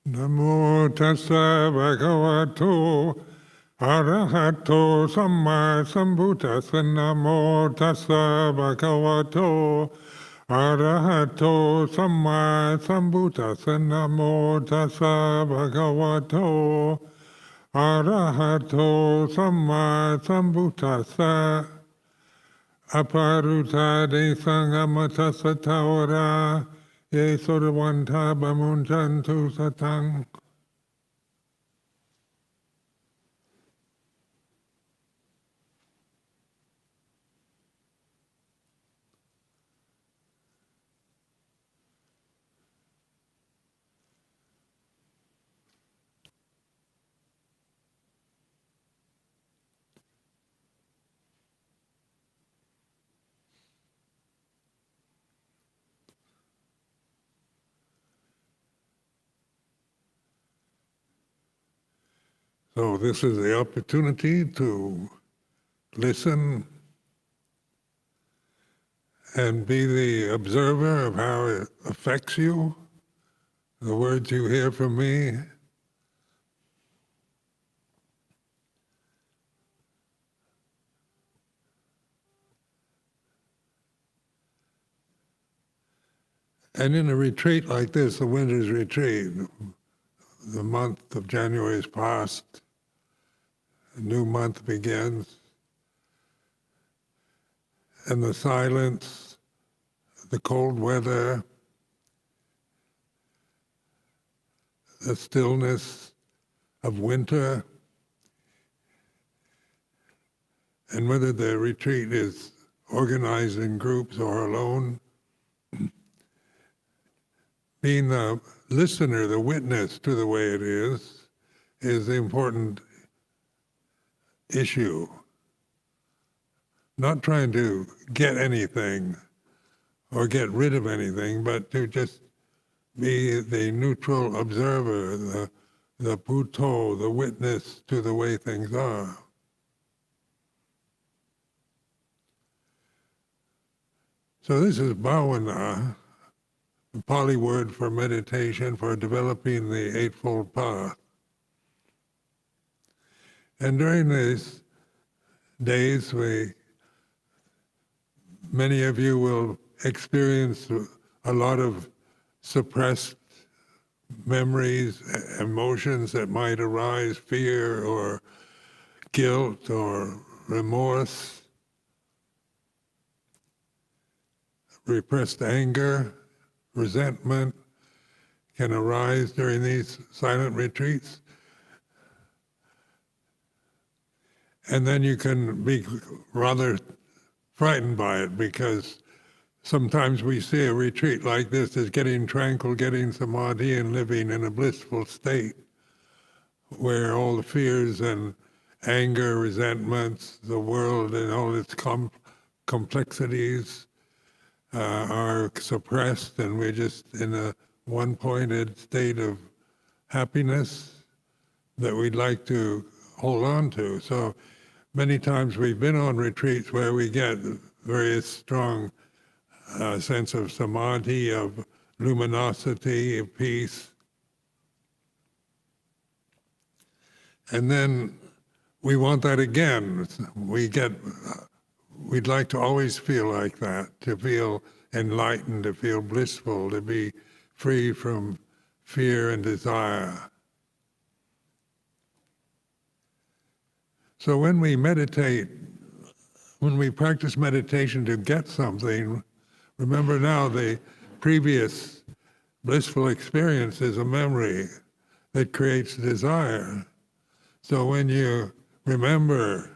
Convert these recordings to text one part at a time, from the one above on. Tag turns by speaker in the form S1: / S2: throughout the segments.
S1: Namo tassa bhagavato arahato samma sambuddhassa. Namo tassa bhagavato arahato samma sambuddhassa. Namo tassa bhagavato arahato samma sambuddhassa. Aparutade sangamata taora ye sodavanta bamunjantu satang. So this is the opportunity to listen and be the observer of how it affects you, the words you hear from me. And in a retreat like this, the winter's retreat, the month of January is past, a new month begins, and the silence, the cold weather, the stillness of winter, and whether the retreat is organized in groups or alone, being the listener, the witness to the way it is the important issue. Not trying to get anything or get rid of anything, but to just be the neutral observer, the Bhutto, the witness to the way things are. So this is bhavana, the Pali word for meditation, for developing the Eightfold Path. And during these days, many of you will experience a lot of suppressed memories, emotions that might arise, fear or guilt or remorse, repressed anger, resentment can arise during these silent retreats. And then you can be rather frightened by it, because sometimes we see a retreat like this as getting tranquil, getting samadhi, and living in a blissful state where all the fears and anger, resentments, the world and all its complexities are suppressed, and we're just in a one-pointed state of happiness that we'd like to hold on to. So many times we've been on retreats where we get very strong sense of samadhi, of luminosity, of peace. And then we want that again. We'd like to always feel like that, to feel enlightened, to feel blissful, to be free from fear and desire. So when we meditate, when we practice meditation to get something, remember now the previous blissful experience is a memory that creates desire. So when you remember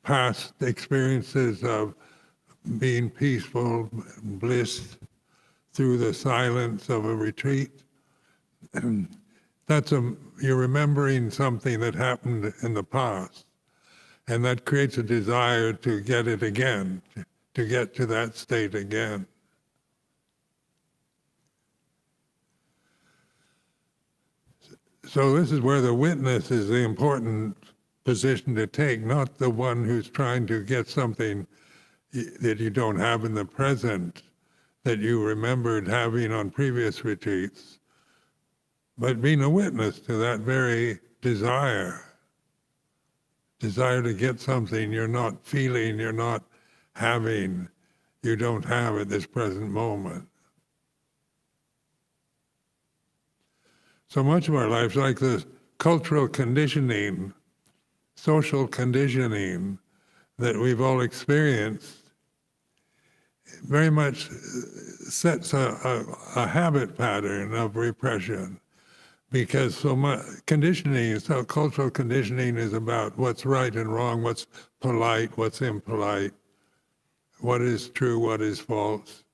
S1: past experiences of being peaceful, bliss through the silence of a retreat, you're remembering something that happened in the past. And that creates a desire to get it again, to get to that state again. So this is where the witness is the important position to take, not the one who's trying to get something that you don't have in the present, that you remembered having on previous retreats, but being a witness to that very desire to get something you're not feeling, you're not having, you don't have at this present moment. So much of our lives, like the cultural conditioning, social conditioning that we've all experienced, very much sets a habit pattern of repression. Because so much conditioning, so cultural conditioning is about what's right and wrong, what's polite, what's impolite, what is true, what is false.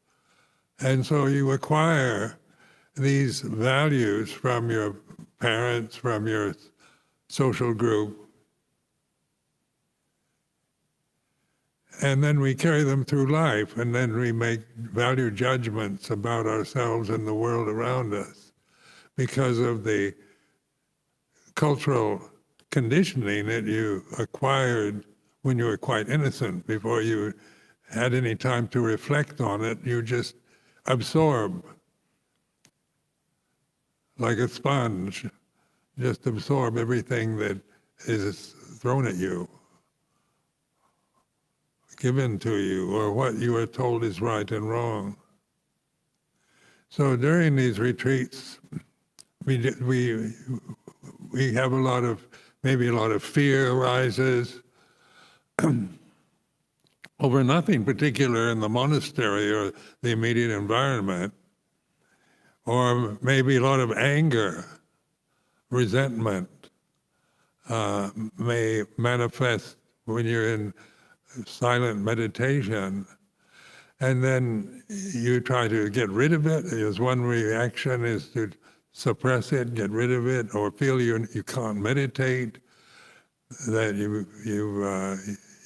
S1: And so you acquire these values from your parents, from your social group, and then we carry them through life, and then we make value judgments about ourselves and the world around us because of the cultural conditioning that you acquired when you were quite innocent, before you had any time to reflect on it. You just absorb like a sponge, just absorb everything that is thrown at you, given to you, or what you are told is right and wrong. So during these retreats, we have maybe a lot of fear arises over nothing particular in the monastery or the immediate environment, or maybe a lot of anger, resentment may manifest when you're in silent meditation. And then you try to get rid of it. As one reaction is to suppress it, get rid of it, or feel you can't meditate, that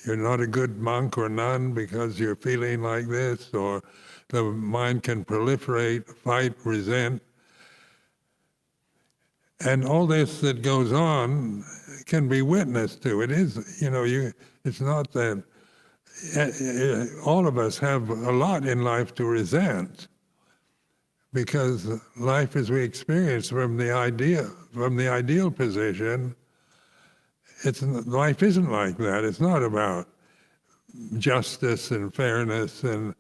S1: you're not a good monk or nun because you're feeling like this, or the mind can proliferate, fight, resent. And all this that goes on can be witnessed to. It is, it's not that all of us have a lot in life to resent, because life as we experience from the ideal position, life isn't like that. It's not about justice and fairness and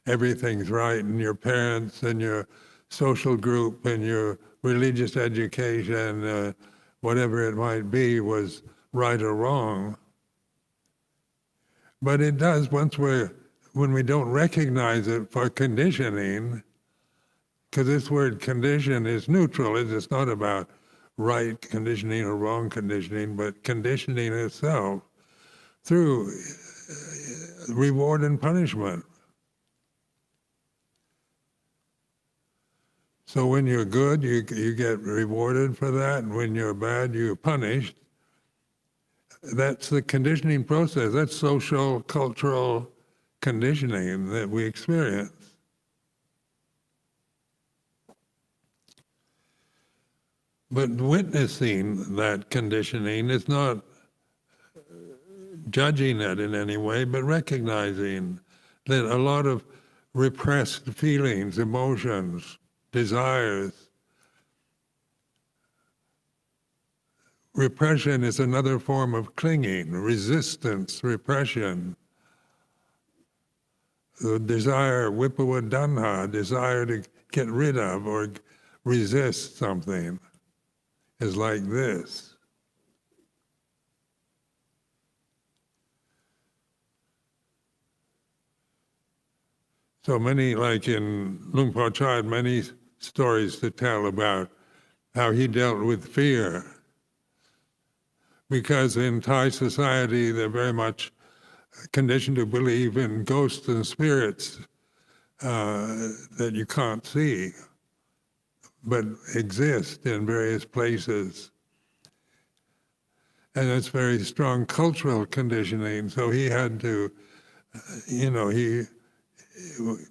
S1: everything's right, and your parents and your social group and your religious education, whatever it might be, was right or wrong. But it does, when we don't recognize it for conditioning, because this word condition is neutral. It's not about right conditioning or wrong conditioning, but conditioning itself through reward and punishment. So when you're good, you get rewarded for that, and when you're bad, you're punished. That's the conditioning process. That's social, cultural conditioning that we experience. But witnessing that conditioning is not judging it in any way, but recognizing that a lot of repressed feelings, emotions, desires, repression is another form of clinging, resistance, repression. The desire, vipavadana, desire to get rid of or resist something, is like this. So many, like in Luang Por Chah, many stories to tell about how he dealt with fear. Because in Thai society, they're very much conditioned to believe in ghosts and spirits that you can't see, but exist in various places. And it's very strong cultural conditioning. So he had to,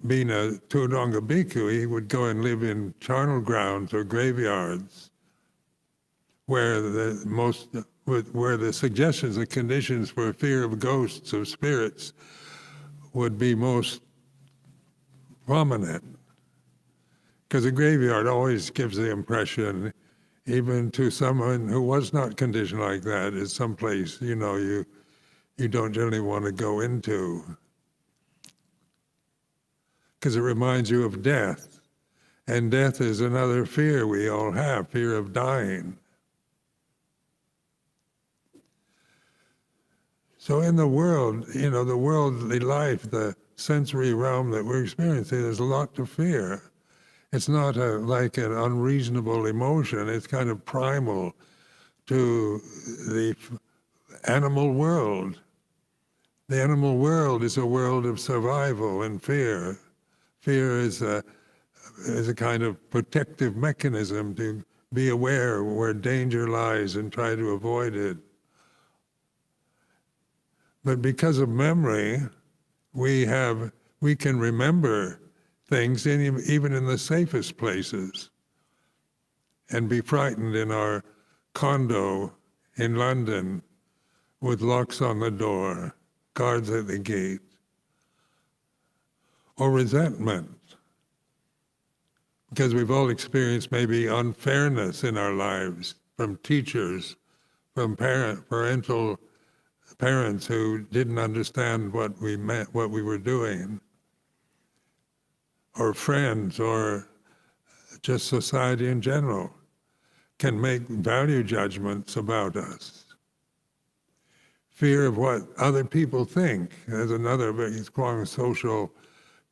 S1: being a Tudonga bhikkhu, he would go and live in charnel grounds or graveyards where the suggestions and conditions for fear of ghosts, of spirits, would be most prominent. Because a graveyard always gives the impression even to someone who was not conditioned like that, is someplace, you don't generally want to go into, because it reminds you of death. And death is another fear we all have, fear of dying. So in the world, the worldly life, the sensory realm that we're experiencing, there's a lot to fear. It's not like an unreasonable emotion. It's kind of primal to the animal world. The animal world is a world of survival and fear. Fear is a kind of protective mechanism to be aware where danger lies and try to avoid it. But because of memory, we can remember things even in the safest places, and be frightened in our condo in London with locks on the door, guards at the gate, or resentment, because we've all experienced maybe unfairness in our lives from teachers, from parents who didn't understand what we meant, what we were doing, or friends, or just society in general can make value judgments about us. Fear of what other people think. There's another very strong social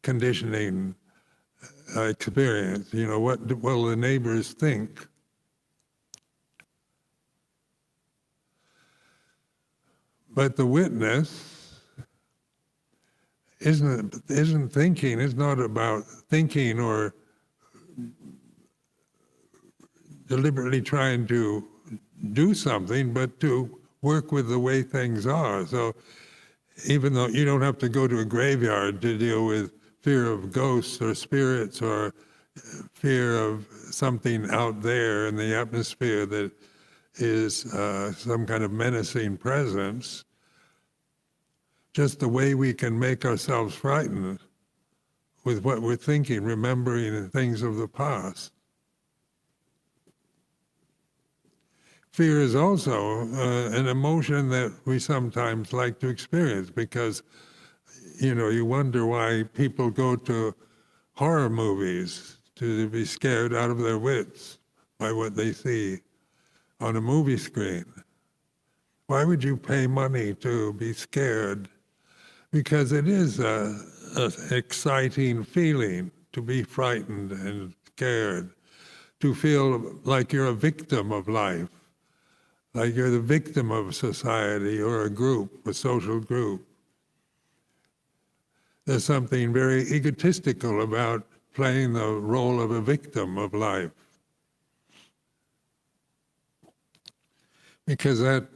S1: conditioning experience. What will the neighbors think? But the witness isn't thinking. It's not about thinking or deliberately trying to do something, but to work with the way things are. So even though you don't have to go to a graveyard to deal with fear of ghosts or spirits or fear of something out there in the atmosphere that is some kind of menacing presence, just the way we can make ourselves frightened with what we're thinking, remembering things of the past. Fear is also an emotion that we sometimes like to experience because, you wonder why people go to horror movies to be scared out of their wits by what they see on a movie screen. Why would you pay money to be scared? Because it is an exciting feeling to be frightened and scared, to feel like you're a victim of life, like you're the victim of society or a group, a social group. There's something very egotistical about playing the role of a victim of life, because that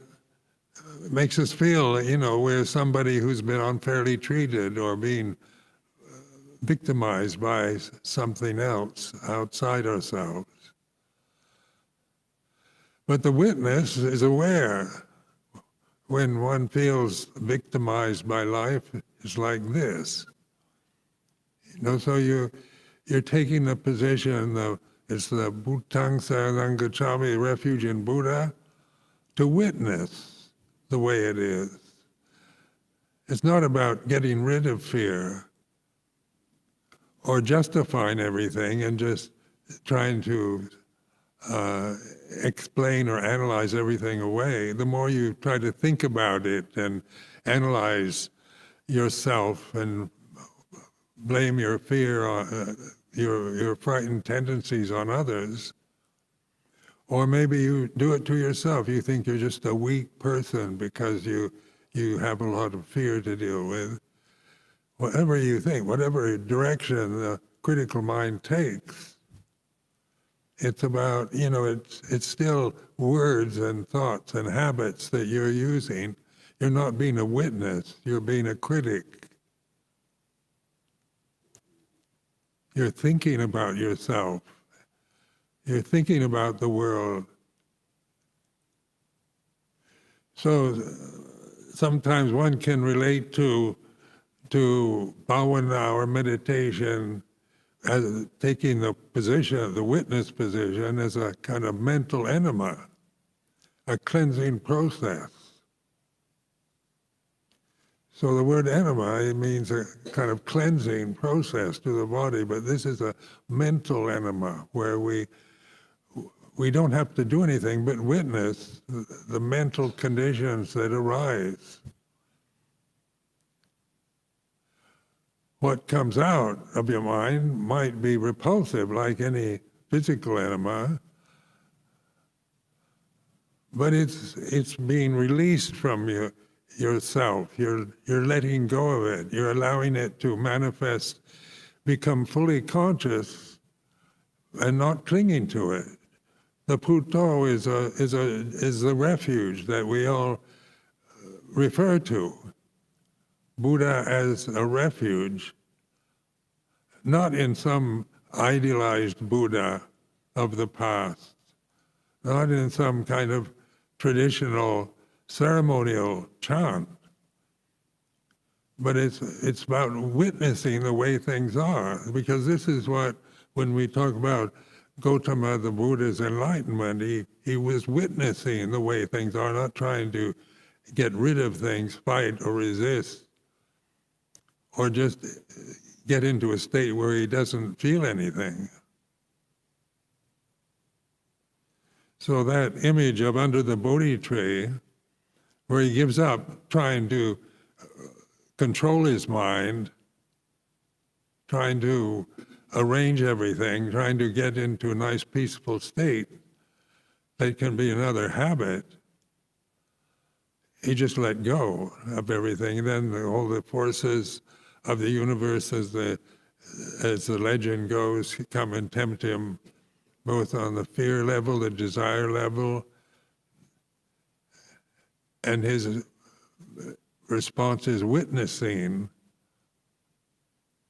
S1: makes us feel, we're somebody who's been unfairly treated or being victimized by something else outside ourselves. But the witness is aware when one feels victimized by life. It's like this. So you're taking the position it's the Bhutang Saranang Gacchami, refuge in Buddha, to witness the way it is. It's not about getting rid of fear or justifying everything and just trying to explain or analyze everything away. The more you try to think about it and analyze yourself and blame your fear, your frightened tendencies on others, or maybe you do it to yourself. You think you're just a weak person because you have a lot of fear to deal with. Whatever you think, whatever direction the critical mind takes, it's about, it's still words and thoughts and habits that you're using. You're not being a witness, you're being a critic. You're thinking about yourself. You're thinking about the world. So sometimes one can relate to bhavana or meditation as taking the position, the witness position, as a kind of mental enema, a cleansing process. So the word enema, it means a kind of cleansing process to the body, but this is a mental enema where we don't have to do anything but witness the mental conditions that arise. What comes out of your mind might be repulsive, like any physical enema, but it's being released from yourself. You're letting go of it. You're allowing it to manifest, become fully conscious, and not clinging to it. The Puto is the refuge that we all refer to. Buddha as a refuge, not in some idealized Buddha of the past, not in some kind of traditional ceremonial chant, but it's about witnessing the way things are, because this is what, when we talk about Gautama, the Buddha's enlightenment, he was witnessing the way things are, not trying to get rid of things, fight or resist, or just get into a state where he doesn't feel anything. So that image of under the Bodhi tree, where he gives up trying to control his mind, trying to arrange everything, trying to get into a nice peaceful state that can be another habit, he just let go of everything. And then all the forces of the universe, as the legend goes, come and tempt him, both on the fear level, the desire level, and his response is witnessing,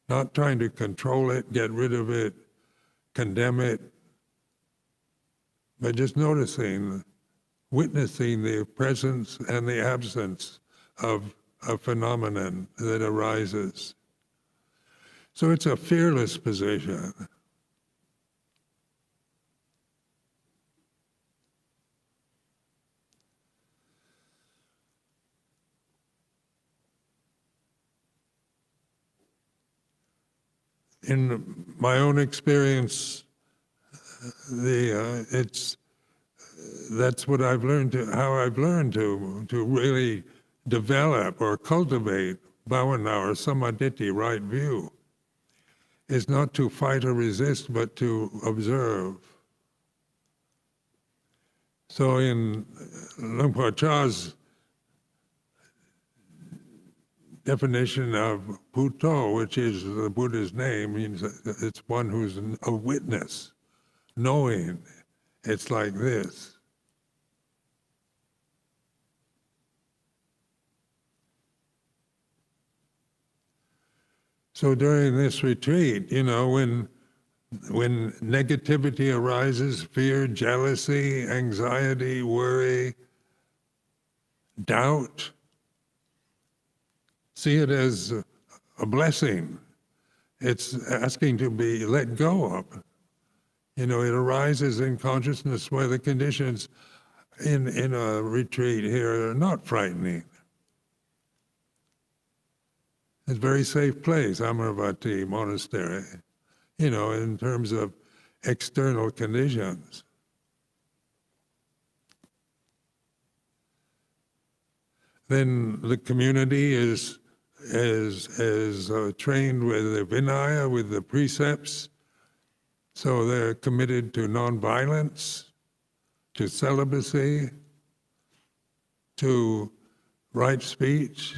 S1: not trying to control it, get rid of it, condemn it, but just noticing, witnessing the presence and the absence of a phenomenon that arises. So it's a fearless position. In my own experience, that's what I've learned how I've learned to really develop or cultivate bhavana or samadhi, right view, is not to fight or resist, but to observe. So in Luang Por Chah's definition of Puto, which is the Buddha's name, means it's one who's a witness, knowing it's like this. So during this retreat, when negativity arises, fear, jealousy, anxiety, worry, doubt, see it as a blessing. It's asking to be let go of. It arises in consciousness where the conditions in a retreat here are not frightening. It's a very safe place, Amaravati Monastery, in terms of external conditions. Then the community is trained with the Vinaya, with the precepts, so they're committed to nonviolence, to celibacy, to right speech.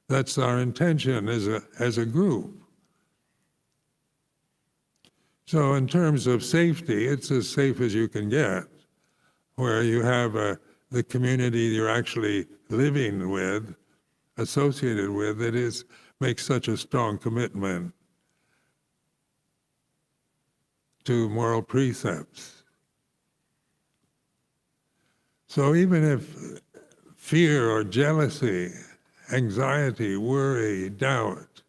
S1: That's our intention as a group. So in terms of safety, it's as safe as you can get, where you have the community you're actually living with, associated with, that makes such a strong commitment to moral precepts. So even if fear or jealousy, anxiety, worry, doubt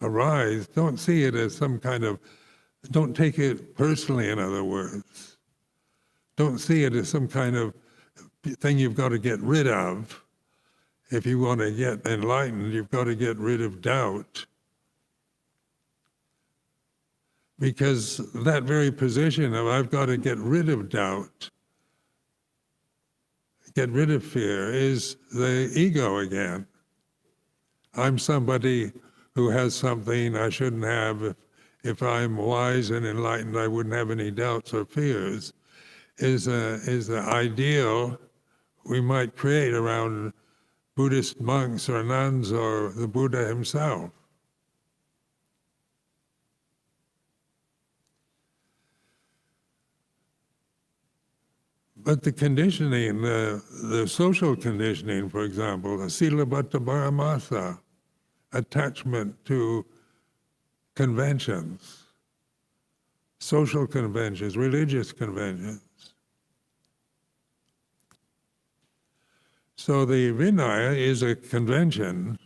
S1: arise, don't see it as some kind of, don't take it personally, in other words. Don't see it as some kind of thing you've got to get rid of. If you want to get enlightened, you've got to get rid of doubt. Because that very position of I've got to get rid of doubt, get rid of fear, is the ego again. I'm somebody who has something I shouldn't have. If I'm wise and enlightened, I wouldn't have any doubts or fears, is the ideal we might create around Buddhist monks or nuns or the Buddha himself. But the conditioning, the social conditioning, for example, the silabata paramasa, attachment to conventions, social conventions, religious conventions. So the Vinaya is a convention,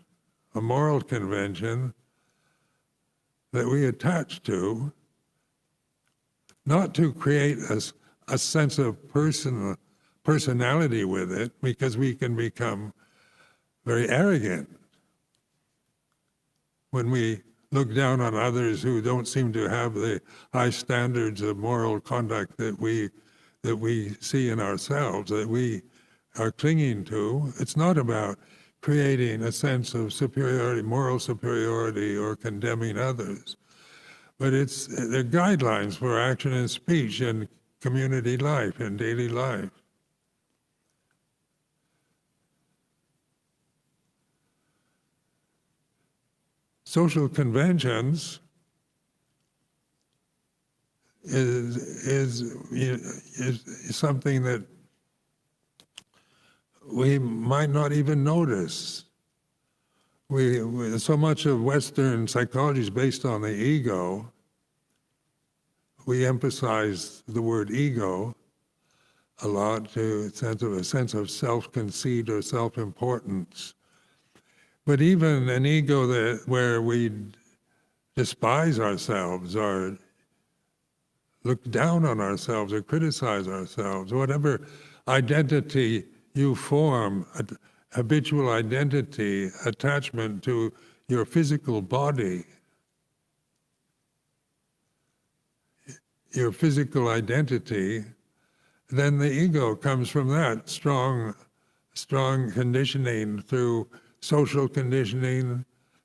S1: a moral convention that we attach to, not to create a sense of personality with it, because we can become very arrogant when we look down on others who don't seem to have the high standards of moral conduct that we see in ourselves, that we are clinging to. It's not about creating a sense of superiority, moral superiority, or condemning others, but they're guidelines for action and speech and community life and daily life. Social conventions is something that we might not even notice. So much of Western psychology is based on the ego. We emphasize the word ego a lot to a sense of self-conceit or self-importance. But even an ego where we despise ourselves or look down on ourselves or criticize ourselves, whatever identity you form, habitual identity, attachment to your physical body, your physical identity, then the ego comes from that strong conditioning through social conditioning,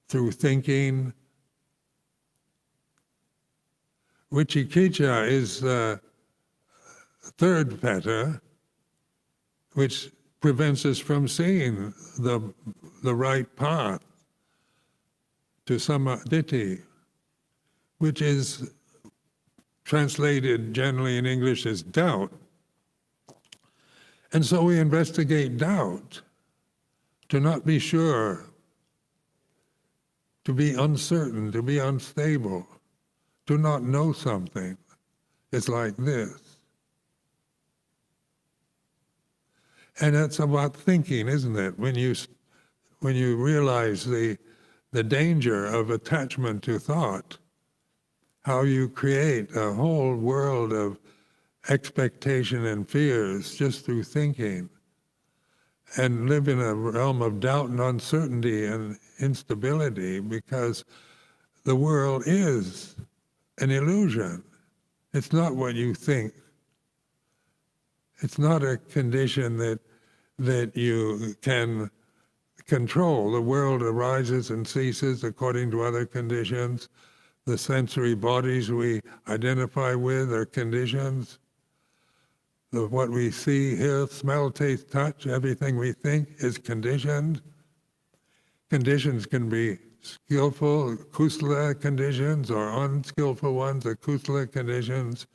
S1: through thinking. Vicikiccha is the third pheta, which prevents us from seeing the right path to samadhi, which is translated generally in English as doubt. And so we investigate doubt, to not be sure, to be uncertain, to be unstable, to not know something. It's like this. And it's about thinking, isn't it? When you realize the danger of attachment to thought, how you create a whole world of expectation and fears just through thinking, and live in a realm of doubt and uncertainty and instability, because the world is an illusion. It's not what you think. It's not a condition that you can control. The world arises and ceases according to other conditions. The sensory bodies we identify with are conditions. What we see, hear, smell, taste, touch, everything we think is conditioned. Conditions can be skillful, kusala conditions, or unskillful ones, the kusala conditions.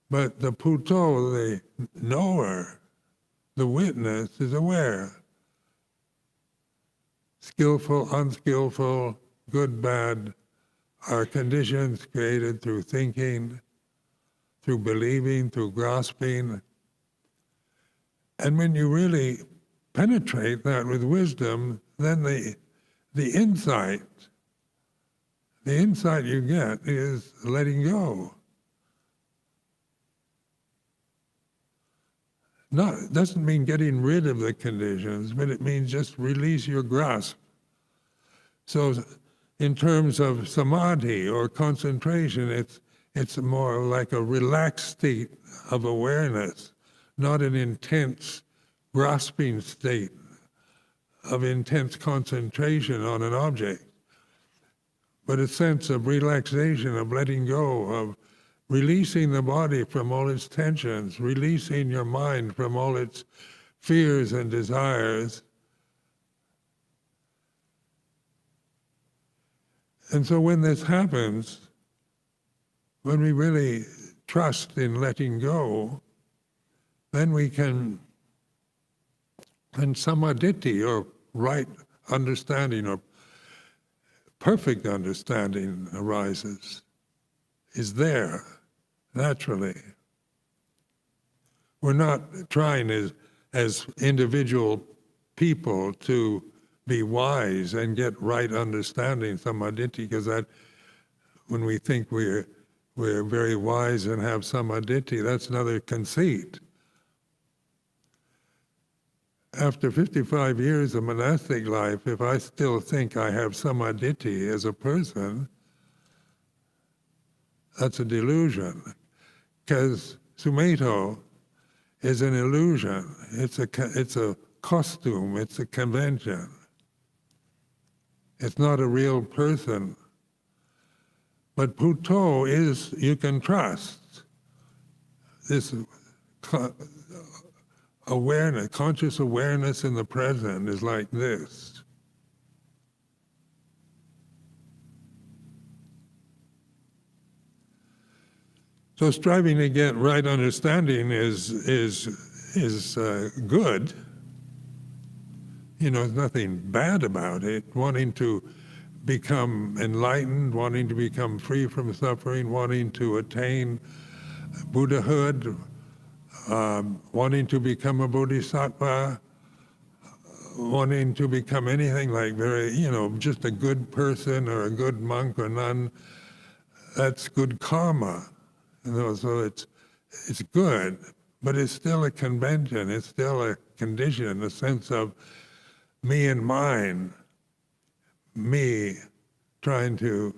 S1: But the puto, the knower, the witness, is aware. Skillful, unskillful, good, bad, are conditions created through thinking, through believing, through grasping. And when you really penetrate that with wisdom, then the insight The insight you get is letting go. Doesn't mean getting rid of the conditions, but it means just release your grasp. So in terms of samadhi or concentration, it's more like a relaxed state of awareness, not an intense grasping state of intense concentration on an object, but a sense of relaxation, of letting go, of releasing the body from all its tensions, releasing your mind from all its fears and desires. And so when this happens, when we really trust in letting go, then we can, and samadhi, or right understanding, or perfect understanding arises, is there, naturally. We're not trying as individual people to be wise and get right understanding, samadhi, because that, when we think we're very wise and have samadhi, that's another conceit. After 55 years of monastic life, if I still think I have samadhi as a person, that's a delusion. Because Sumedho is an illusion. It's a costume. It's a convention. It's not a real person. But Puto is, you can trust. This awareness, conscious awareness in the present is like this. So striving to get right understanding is good. There's nothing bad about it. Wanting to become enlightened, wanting to become free from suffering, wanting to attain Buddhahood, wanting to become a bodhisattva, wanting to become anything like just a good person or a good monk or nun, that's good karma. So it's good, but it's still a convention, it's still a condition, a sense of me and mine, me trying to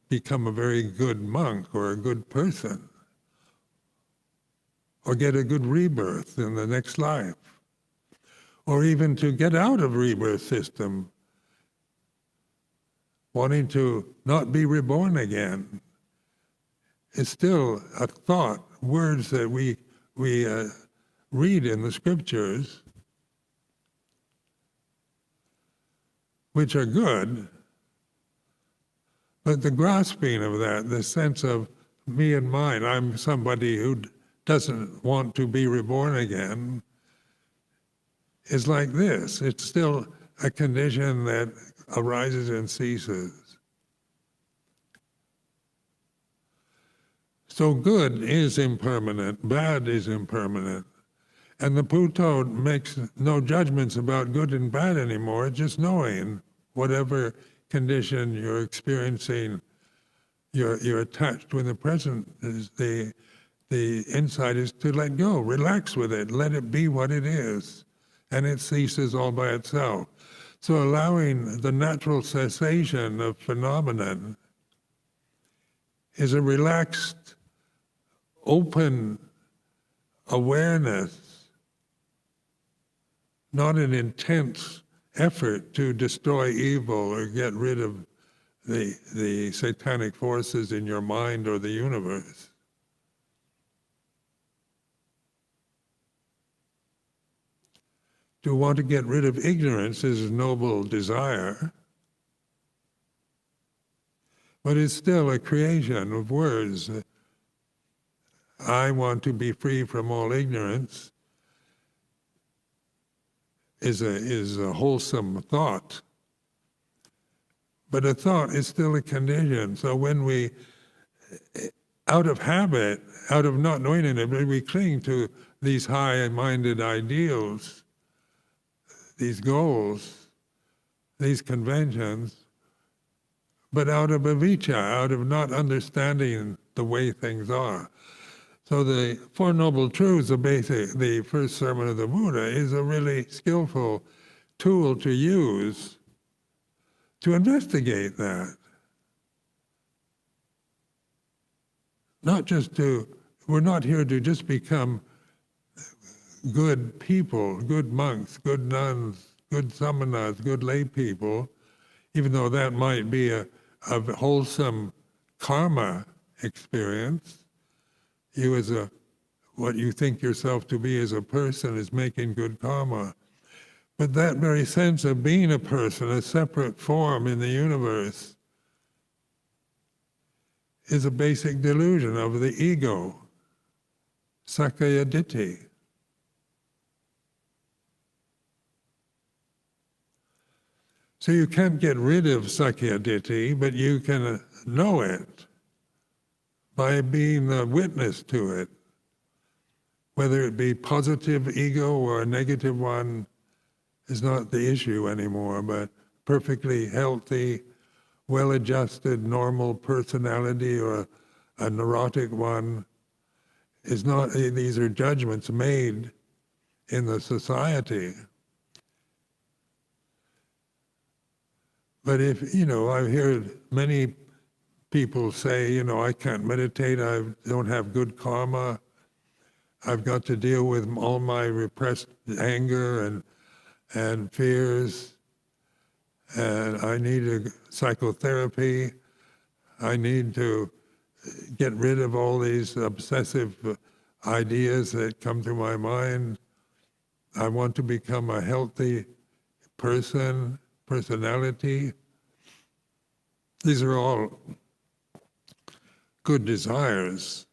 S1: become a very good monk or a good person, or get a good rebirth in the next life, or even to get out of rebirth system, wanting to not be reborn again. It's still a thought, words that we read in the scriptures, which are good, but the grasping of that, the sense of me and mine, I'm somebody who doesn't want to be reborn again, is like this. It's still a condition that arises and ceases. So good is impermanent, bad is impermanent. And the Puto makes no judgments about good and bad anymore, just knowing whatever condition you're experiencing, you're attached to in the present. The insight is to let go, relax with it, let it be what it is, and it ceases all by itself. So allowing the natural cessation of phenomenon is a relaxed, open awareness, not an intense effort to destroy evil or get rid of the satanic forces in your mind or the universe. To want to get rid of ignorance is a noble desire, but it's still a creation of words. I want to be free from all ignorance is a wholesome thought. But a thought is still a condition. So when we, out of habit, out of not knowing it, we cling to these high-minded ideals, these goals, these conventions, but out of avijja, out of not understanding the way things are. So the Four Noble Truths, the first sermon of the Buddha, is a really skillful tool to use to investigate that. We're not here to just become good people, good monks, good nuns, good samanas, good lay people, even though that might be a wholesome karma experience. You as what you think yourself to be as a person is making good karma. But that very sense of being a person, a separate form in the universe, is a basic delusion of the ego, sakkaya ditthi. So you can't get rid of sakkaya ditthi, but you can know it by being a witness to it. Whether it be positive ego or a negative one is not the issue anymore, but perfectly healthy, well-adjusted, normal personality or a neurotic one is not, these are judgments made in the society. But if, I've heard many people say, I can't meditate, I don't have good karma, I've got to deal with all my repressed anger and fears, and I need a psychotherapy, I need to get rid of all these obsessive ideas that come to my mind. I want to become a healthy personality. These are all good desires.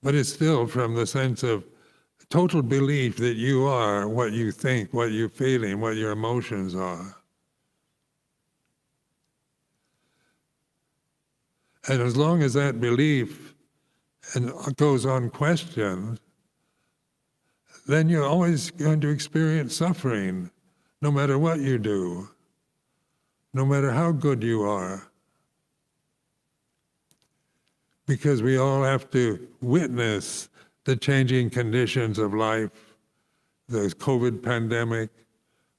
S1: But it's still from the sense of total belief that you are what you think, what you're feeling, what your emotions are. And as long as that belief goes unquestioned, then you're always going to experience suffering, no matter what you do, no matter how good you are. Because we all have to witness the changing conditions of life, the COVID pandemic,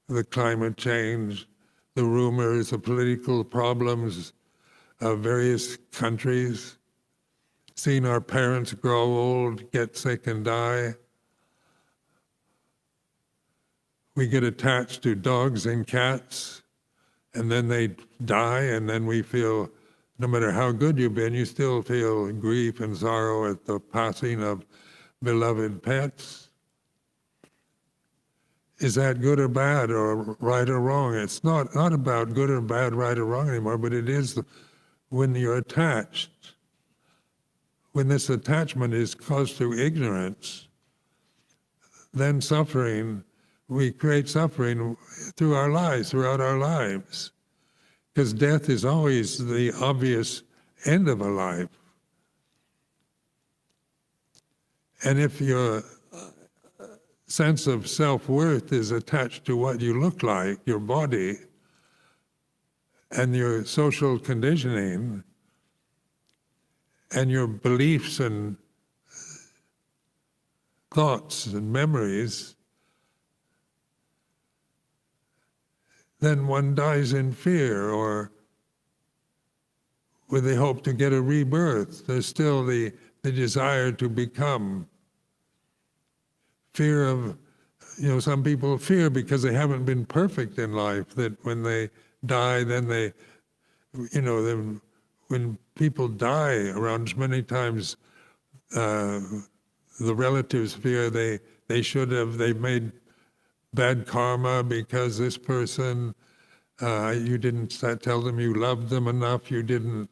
S1: the climate change, the rumors, the political problems of various countries, seeing our parents grow old, get sick and die. We get attached to dogs and cats, and then they die, and then we feel, no matter how good you've been, you still feel grief and sorrow at the passing of beloved pets. Is that good or bad, or right or wrong? It's not about good or bad, right or wrong anymore, but it is when you're attached. When this attachment is caused through ignorance, then we create suffering through our lives, throughout our lives. Because death is always the obvious end of a life. And if your sense of self-worth is attached to what you look like, your body, and your social conditioning, and your beliefs and thoughts and memories, then one dies in fear or with the hope to get a rebirth. There's still the desire to become. Fear of, some people fear because they haven't been perfect in life, that when they die, then when people die around us, many times the relatives fear they've made bad karma because this person, you didn't tell them you loved them enough, you didn't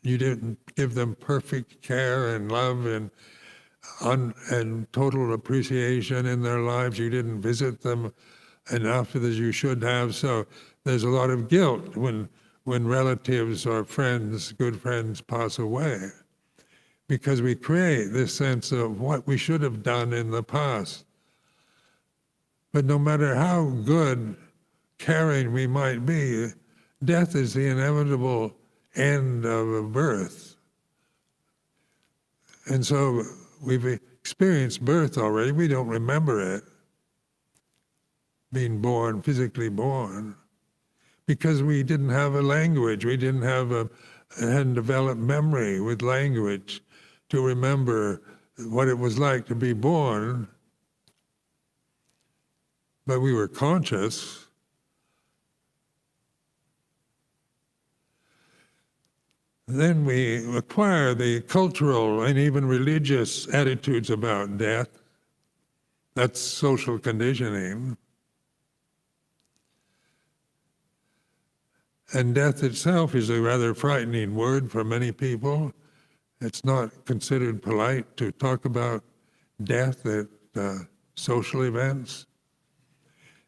S1: give them perfect care and love and total appreciation in their lives, you didn't visit them enough as you should have. So there's a lot of guilt when relatives or friends, good friends, pass away, because we create this sense of what we should have done in the past. But no matter how good, caring we might be, death is the inevitable end of a birth. And so we've experienced birth already. We don't remember it, being born, physically born, because we didn't have a language. We hadn't developed memory with language to remember what it was like to be born. But we were conscious. Then we acquire the cultural and even religious attitudes about death. That's social conditioning. And death itself is a rather frightening word for many people. It's not considered polite to talk about death at social events.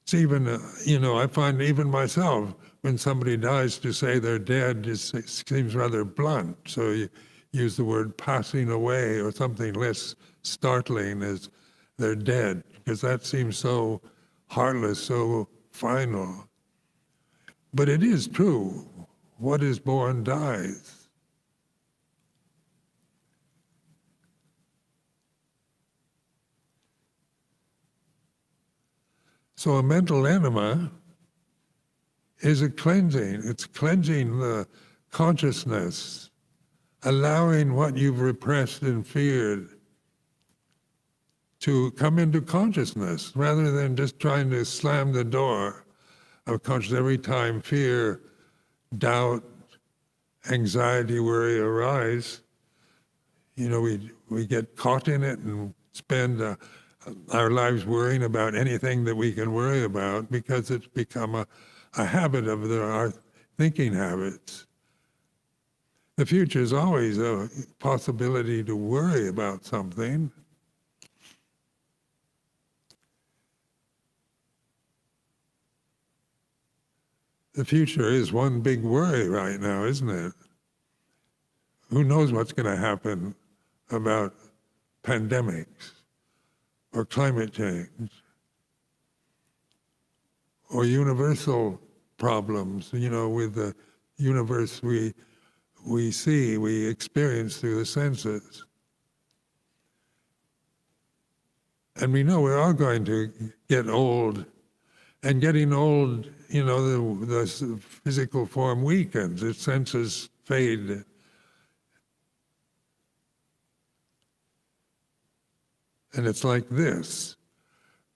S1: It's even, I find even myself, when somebody dies, to say they're dead seems rather blunt. So you use the word passing away or something less startling as they're dead, because that seems so heartless, so final. But it is true. What is born dies. So a mental enema is a cleansing. It's cleansing the consciousness, allowing what you've repressed and feared to come into consciousness, rather than just trying to slam the door of consciousness every time fear, doubt, anxiety, worry arise. We get caught in it and spend our lives worrying about anything that we can worry about, because it's become a habit of our thinking habits. The future is always a possibility to worry about something. The future is one big worry right now, isn't it? Who knows what's going to happen about pandemics or climate change or universal problems, with the universe we see, we experience through the senses. And we know we're all going to get old. And getting old, the physical form weakens, its senses fade. And it's like this.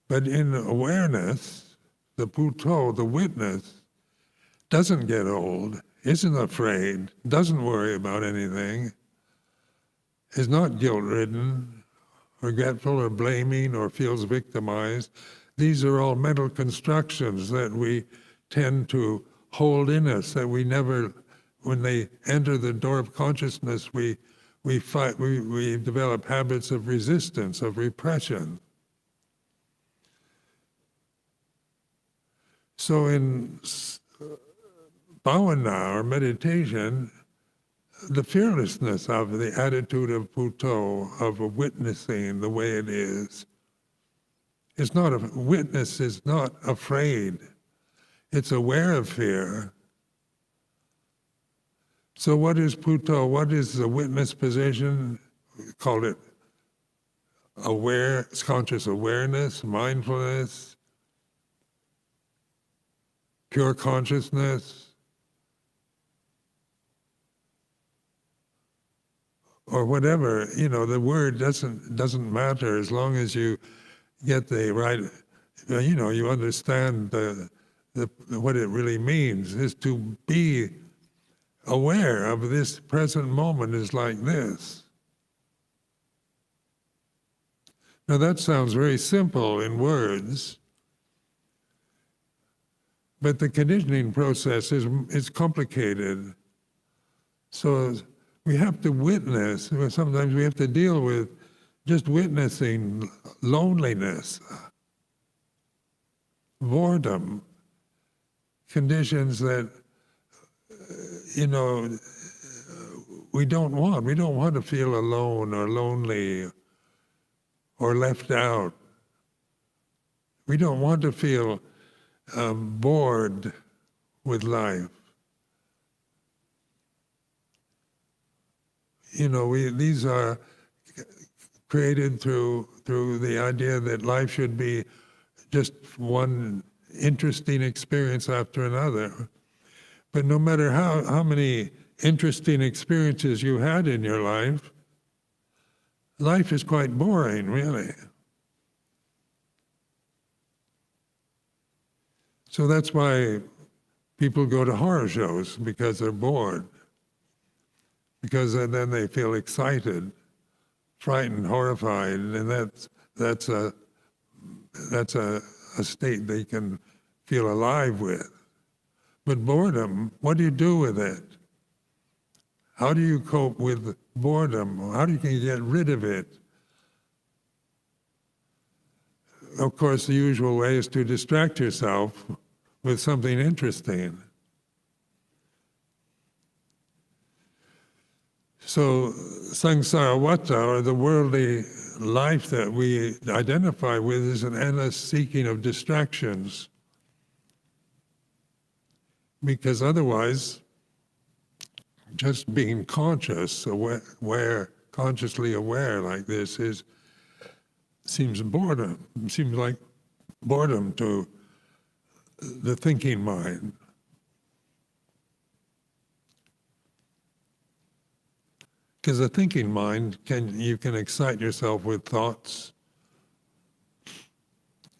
S1: But in awareness, the Buddho, the witness, doesn't get old, isn't afraid, doesn't worry about anything, is not guilt-ridden, regretful or blaming or feels victimized. These are all mental constructions that we tend to hold in us, that we never, when they enter the door of consciousness, we develop habits of resistance, of repression. So in bhavana, or meditation, the fearlessness of the attitude of Buddho, of witnessing the way it is, witness is not afraid. It's aware of fear. So what is Buddho? What is the witness position? We call it conscious awareness, mindfulness, pure consciousness, or whatever. The word doesn't matter as long as you get the right, you understand what it really means, is to be aware of this present moment is like this. Now that sounds very simple in words, but the conditioning process is complicated. So we have to witness, sometimes we have to deal with just witnessing loneliness, boredom, conditions that, we don't want. We don't want to feel alone or lonely or left out. We don't want to feel bored with life. these are created through the idea that life should be just one interesting experience after another. But no matter how many interesting experiences you had in your life is quite boring, really. So that's why people go to horror shows, because they're bored. Because then they feel excited, frightened, horrified, and that's a state they can feel alive with. But boredom, what do you do with it? How do you cope with boredom? How do you get rid of it? Of course, the usual way is to distract yourself with something interesting. So samsara, or the worldly life that we identify with, is an endless seeking of distractions. Because otherwise, just being conscious, consciously aware like this seems boredom. It seems like boredom to the thinking mind. Because the thinking mind, you can excite yourself with thoughts.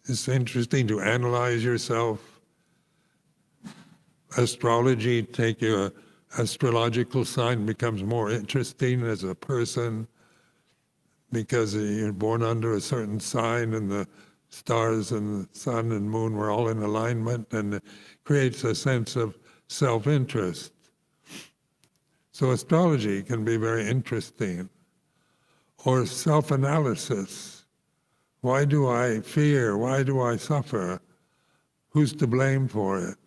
S1: It's interesting to analyze yourself. Astrology, take your astrological sign, becomes more interesting as a person because you're born under a certain sign and the stars and the sun and moon were all in alignment, and it creates a sense of self-interest. So astrology can be very interesting. Or self-analysis. Why do I fear? Why do I suffer? Who's to blame for it?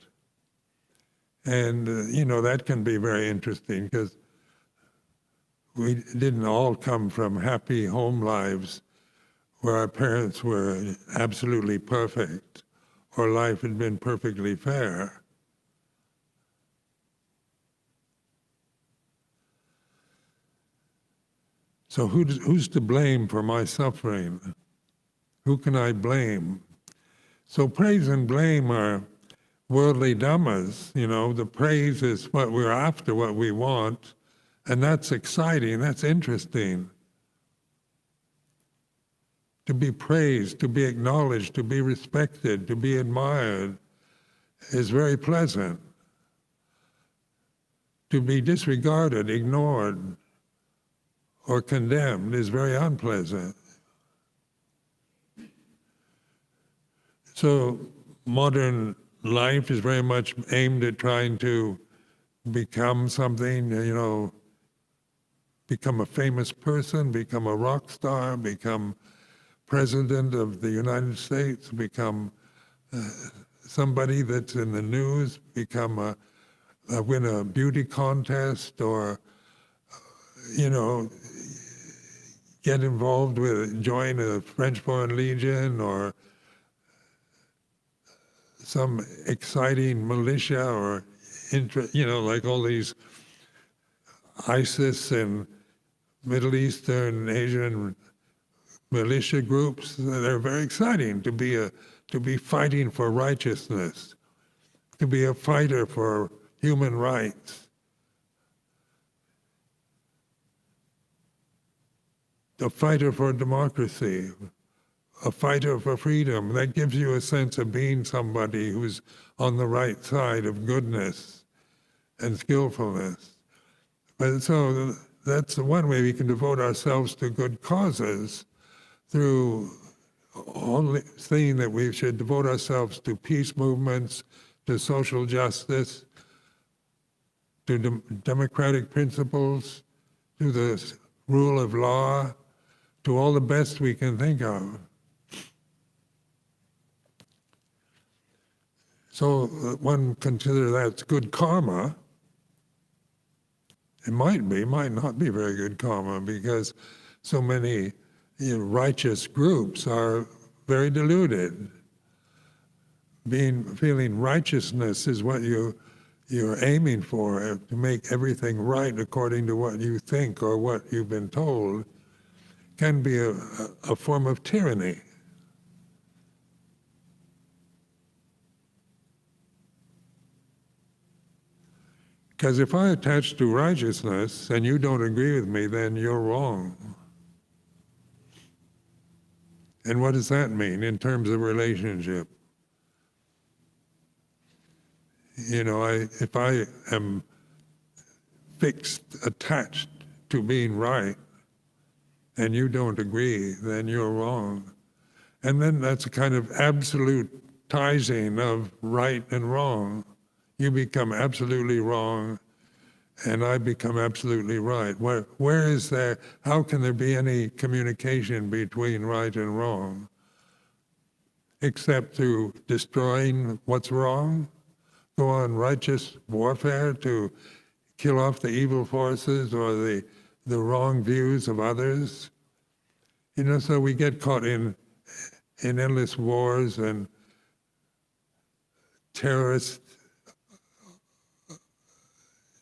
S1: And, that can be very interesting because we didn't all come from happy home lives where our parents were absolutely perfect or life had been perfectly fair. So who's to blame for my suffering? Who can I blame? So praise and blame are worldly dhammas. The praise is what we're after, what we want, and that's exciting, that's interesting. To be praised, to be acknowledged, to be respected, to be admired is very pleasant. To be disregarded, ignored, or condemned is very unpleasant. So modern life is very much aimed at trying to become something, become a famous person, become a rock star, become president of the United States, become somebody that's in the news, become win a beauty contest, or get involved with, join a French Foreign Legion or some exciting militia or, like all these ISIS and Middle Eastern, Asian militia groups. They're very exciting to be fighting for righteousness, to be a fighter for human rights. A fighter for democracy, a fighter for freedom. That gives you a sense of being somebody who's on the right side of goodness and skillfulness. But so that's one way we can devote ourselves to good causes, through only saying that we should devote ourselves to peace movements, to social justice, to democratic principles, to the rule of law, to all the best we can think of. So one consider that's good karma. It might be, might not be very good karma, because so many righteous groups are very deluded. Feeling righteousness is what you you're aiming for, to make everything right according to what you think or what you've been told, can be a form of tyranny. Because if I attach to righteousness and you don't agree with me, then you're wrong. And what does that mean in terms of relationship? You know, if I am fixed, attached to being right, and you don't agree, then you're wrong. And then that's a kind of absolutizing of right and wrong. You become absolutely wrong, and I become absolutely right. Where is there, how can there be any communication between right and wrong? Except through destroying what's wrong, go on righteous warfare to kill off the evil forces or the wrong views of others. You know, so we get caught in endless wars and terrorist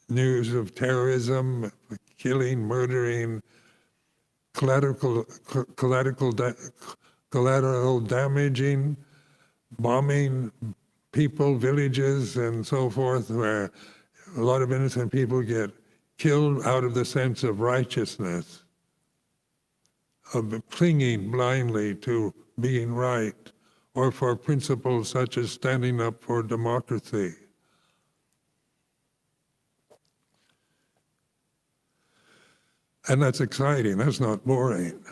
S1: news of terrorism, killing, murdering, collateral damaging, bombing people, villages, and so forth, where a lot of innocent people get killed out of the sense of righteousness, of clinging blindly to being right, or for principles such as standing up for democracy. And that's exciting, that's not boring.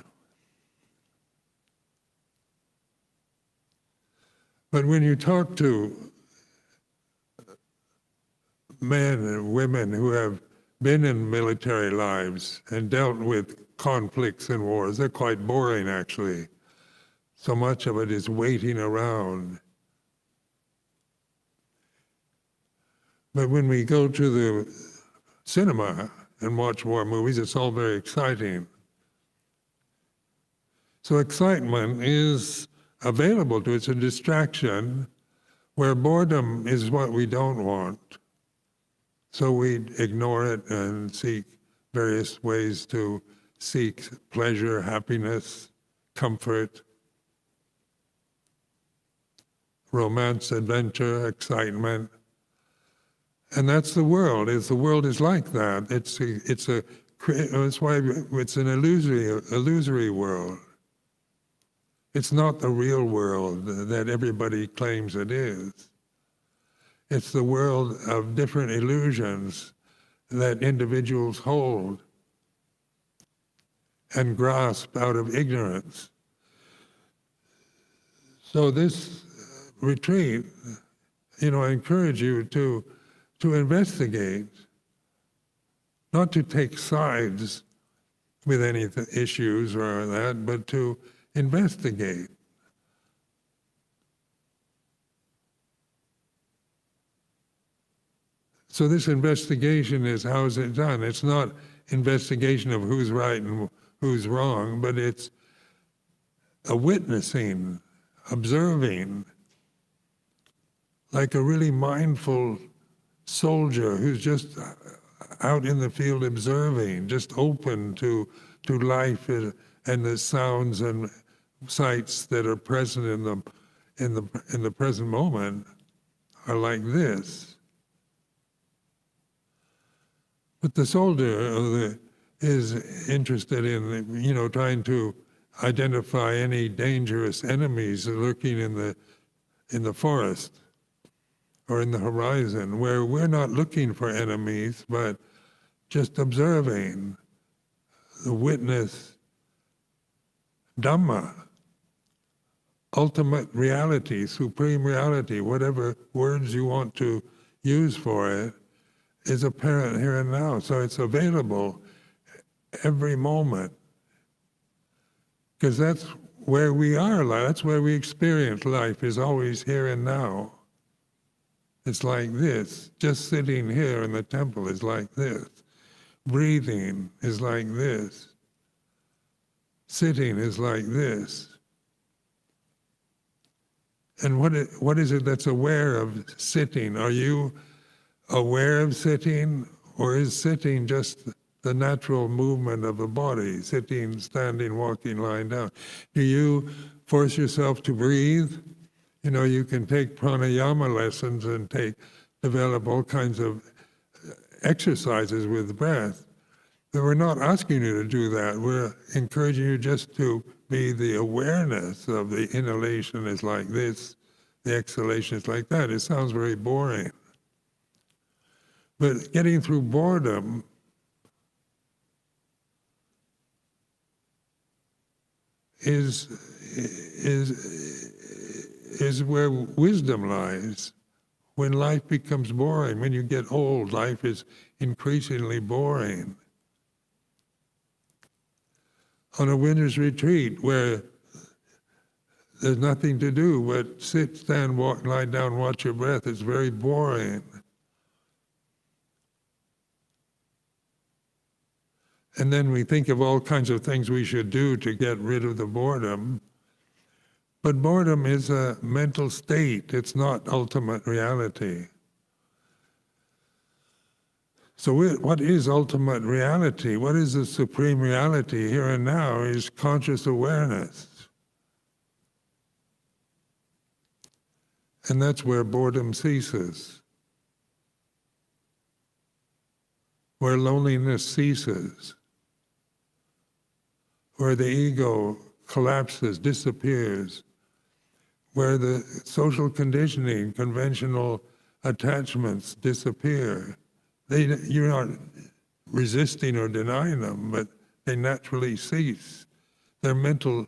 S1: But when you talk to men and women who have been in military lives and dealt with conflicts and wars, they're quite boring actually. So much of it is waiting around. But when we go to the cinema and watch war movies, it's all very exciting. So excitement is available to us, it's a distraction, where boredom is what we don't want. So we ignore it and seek various ways to seek pleasure, happiness, comfort, romance, adventure, excitement. And that's the world. The world is like that. That's why it's an illusory world. It's not the real world that everybody claims it is. It's the world of different illusions that individuals hold and grasp out of ignorance. So this retreat, you know, I encourage you to investigate, not to take sides with any issues or that, but to investigate. So this investigation is, how is it done? It's not investigation of who's right and who's wrong, but it's a witnessing, observing, like a really mindful soldier who's just out in the field observing, just open to life and the sounds and sights that are present in the present moment are like this. But the soldier is interested in, you know, trying to identify any dangerous enemies lurking in the forest or in the horizon, where we're not looking for enemies, but just observing the witness, Dhamma, ultimate reality, supreme reality, whatever words you want to use for it, is apparent here and now. So it's available every moment. Because that's where we are, that's where we experience life, is always here and now. It's like this. Just sitting here in the temple is like this. Breathing is like this. Sitting is like this. And what is it that's aware of sitting? Are you aware of sitting, or is sitting just the natural movement of the body, sitting, standing, walking, lying down? Do you force yourself to breathe? You know, you can take pranayama lessons and develop all kinds of exercises with breath. But we're not asking you to do that. We're encouraging you just to be the awareness of the inhalation is like this, the exhalation is like that. It sounds very boring. But getting through boredom is where wisdom lies. When life becomes boring, when you get old, life is increasingly boring. On a winter's retreat where there's nothing to do but sit, stand, walk, lie down, watch your breath, it's very boring. And then we think of all kinds of things we should do to get rid of the boredom. But boredom is a mental state. It's not ultimate reality. So what is ultimate reality? What is the supreme reality here and now is conscious awareness. And that's where boredom ceases, where loneliness ceases, where the ego collapses, disappears, where the social conditioning, conventional attachments disappear. You're not resisting or denying them, but they naturally cease. They're mental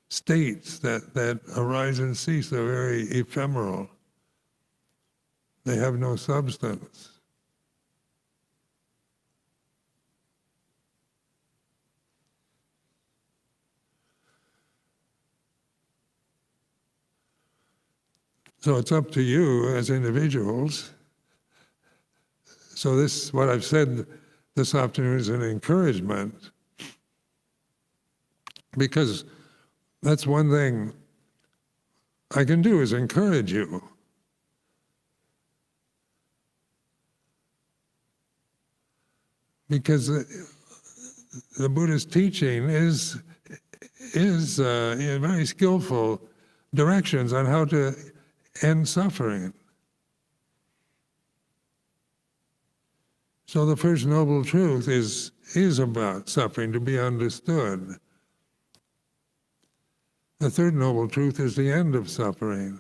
S1: states that arise and cease. They're very ephemeral. They have no substance. So it's up to you as individuals. So what I've said this afternoon is an encouragement, because that's one thing I can do is encourage you. Because the Buddha's teaching is very skillful directions on how to end suffering. So the first noble truth is about suffering, to be understood. The third noble truth is the end of suffering.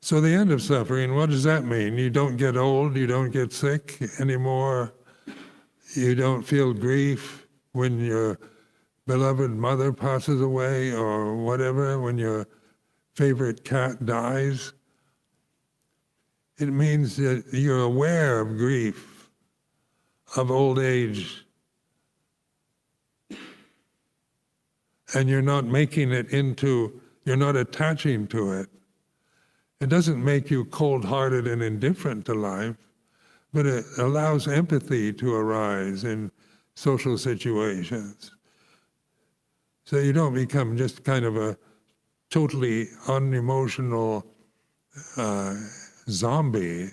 S1: So the end of suffering, what does that mean? You don't get old, you don't get sick anymore, you don't feel grief when your beloved mother passes away or whatever, when your favorite cat dies. It means that you're aware of grief, of old age, and you're not making it you're not attaching to it. It doesn't make you cold-hearted and indifferent to life, but it allows empathy to arise in social situations. So you don't become just kind of a totally unemotional zombie,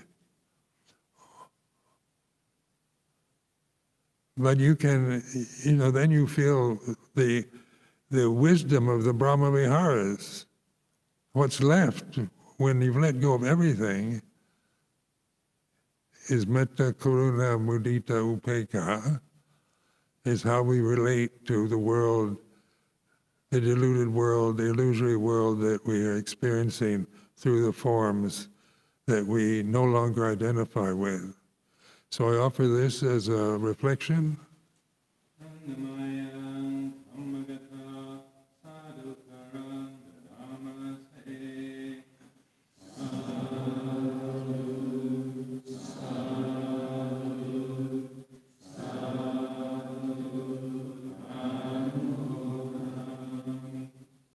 S1: but you can, then you feel the wisdom of the Brahma Viharas. What's left when you've let go of everything is metta, karuna, mudita, upekkha, is how we relate to the world, the deluded world, the illusory world that we are experiencing through the forms that we no longer identify with. So I offer this as a reflection.